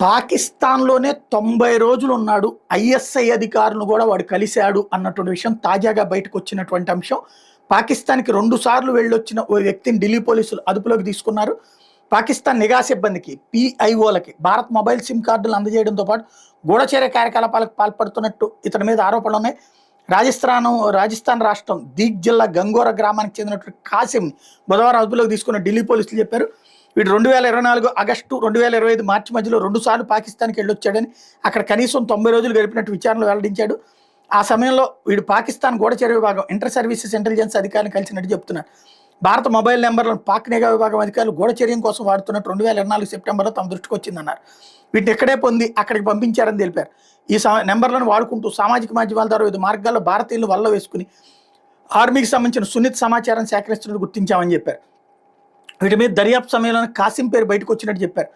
పాకిస్తాన్‌లోనే 90 రోజులు ఉన్నాడు. ఐఎస్ఐ అధికారులను గూడా వాడు కలిసాడు అన్నటువంటి విషయం తాజాగా బయటకొచ్చినటువంటి అంశం. పాకిస్తాన్‌కి 2 సార్లు వెళ్ళొచ్చిన ఓ వ్యక్తిని ఢిల్లీ పోలీసులు అదుపులోకి తీసుకున్నారు. పాకిస్తాన్ నిఘా సిబ్బందికి, పీఐఓలకి భారత్ మొబైల్ సిమ్ కార్డులు అందజేయడంతో పాటు గూఢచర్య కార్యకలాపాలకు పాల్పడుతున్నట్టు ఇతని మీద ఆరోపణలున్నాయి. రాజస్థాన్ రాష్ట్రం దీగ్ జిల్లా గంగోర గ్రామానికి చెందినటువంటి కాసిమ్‌ని బుధవారం అదుపులోకి తీసుకున్న ఢిల్లీ పోలీసులు చెప్పారు. వీడు 2024 ఆగస్టు, 2025 మార్చి మధ్యలో 2 సార్లు పాకిస్తాన్‌కి వెళ్ళొచ్చాడని, అక్కడ కనీసం 90 రోజులు గడిపినట్టు విచారణలో వెల్లడించాడు. ఆ సమయంలో వీడు పాకిస్తాన్ గూఢచర్య విభాగం ఇంటర్ సర్వీసెస్ ఇంటెలిజెన్స్ అధికారిని కలిసినట్టు చెప్తున్నారు. భారత మొబైల్ నెంబర్లను పాక్ నిఘా విభాగం అధికారులు గూఢచర్యం కోసం వాడుతున్నట్టు 2024 సెప్టెంబర్లో తమ దృష్టికి వచ్చిందన్నారు. వీటిని ఎక్కడే పొంది అక్కడికి పంపించారని తెలిపారు. ఈ నెంబర్లను వాడుకుంటూ సామాజిక మాధ్యమాల ద్వారా వివిధ మార్గాల్లో భారతీయులు వల్ల వేసుకుని ఆర్మీకి సంబంధించిన సున్నిత సమాచారం సేకరిస్తున్నట్టు గుర్తించామని చెప్పారు. వీటి మీద దర్యాప్తు సమయంలో కాసిం పేరు బయటకు వచ్చినట్టు చెప్పారు.